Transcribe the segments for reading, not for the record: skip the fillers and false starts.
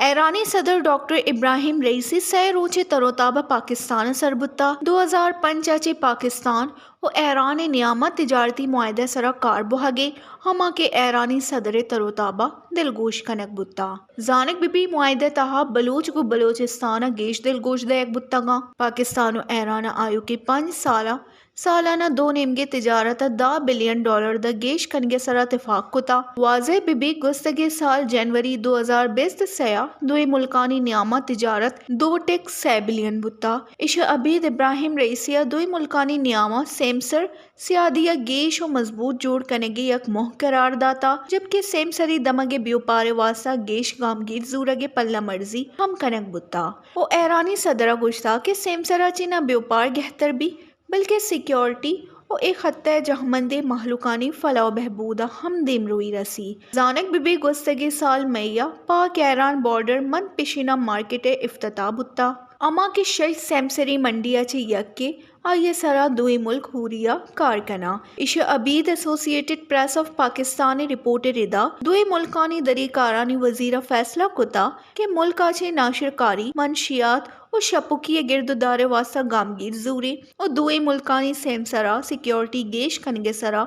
ایرانی صدر doctor Ebrahim Raisi سہ روچے تروتابہ پاکستان سربتا 2005 پاکستان و ایران نیامہ تجارتی معاہدہ سرا کار بہگے ہما کے ایرانی صدر تروتابہ دلگوش کنک بتا زانک بی معاہدہ تہا بلوچ گو بلوچستان گیش دلگوش دیک بتگا پاکستان و ایران آیو کے 5 سالانہ دو نیمگے تجارت $10 بلین دا گیش کنگے سرا اتفاق کتا واضح بی گستگے سال جنوری 2020 سیا دوئی ملکانی نیامہ تجارت 2.6 بلین بتا اش عبید ابراہیم رئیسیہ دوئی ملکانی نیامہ سیمسر سیادیہ گیش و مضبوط جوڑ کنگے یک موہ قرار داتا جبکہ سیمسری دمگے بیوپارے واسطہ گیش گامگیر زورگے پلہ مرضی ہم کنک بتا او ایرانی صدرہ گوشتا کہ سیمسرہ چینا بیوپار گہتر بھی بلکہ سیکیورٹی و ایک خطہ جہمندے محلوکانی فلاح و بہبودہ ہم دیم روئی رسی زانک بی گستگی سال میہ پاک ایران بارڈر من پیشینہ مارکیٹ افتتاح بتا اما کے شش سیمسری منڈیا چے یک کے آئیے سرا دوئی ملک ہوریا کارکنا اش عبید associated press of Pakistani report ردا دوئی ملکانی دری کارانی وزیرہ فیصلہ کتا کہ ملکا چے ناشرکاری منشیات و شپوکی گرد دارے واسطہ گامگیر زوری و دوئی ملکانی سیمسرا سیکیورٹی گیش کنگے سرا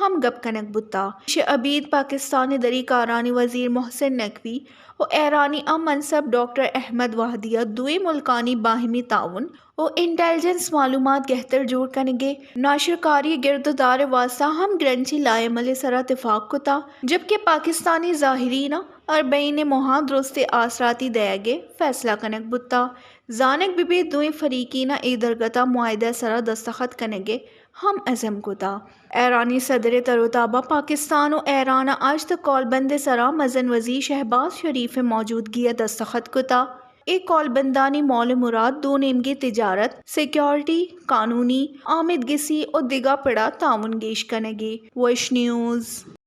ہم گپ کنک بتا اش عبید پاکستانی دری کارانی وزیر محسن نقوی و ایرانی منصب ڈاکٹر احمد وحدیہ دوئی ملکانی باہمی تعاون و انٹیلیجنس معلومات گہتر جوڑ کنگے ناشرکاری گرد دار واسطہ ہم گرنچی لائے ملے سرا اتفاق کتا جبکہ پاکستانی ظاہرین اور بین مہاں درست آثراتی دیگے فیصلہ کنک بتا زانک بی دوئی فریقین ایدرگتا معاہدہ سرا دستخط کنگے ہم عزم کتا ایرانی صدر تروتابہ پاکستان و ایران آج تک کال بند سرا مزن وزیر شہباز شریف موجودگی دستخط کتا ایک کال بندانی مول مراد دو نیمگے تجارت سیکیورٹی قانونی آمدگسی اور دیگا پڑا تعاون گیش کنگے وش نیوز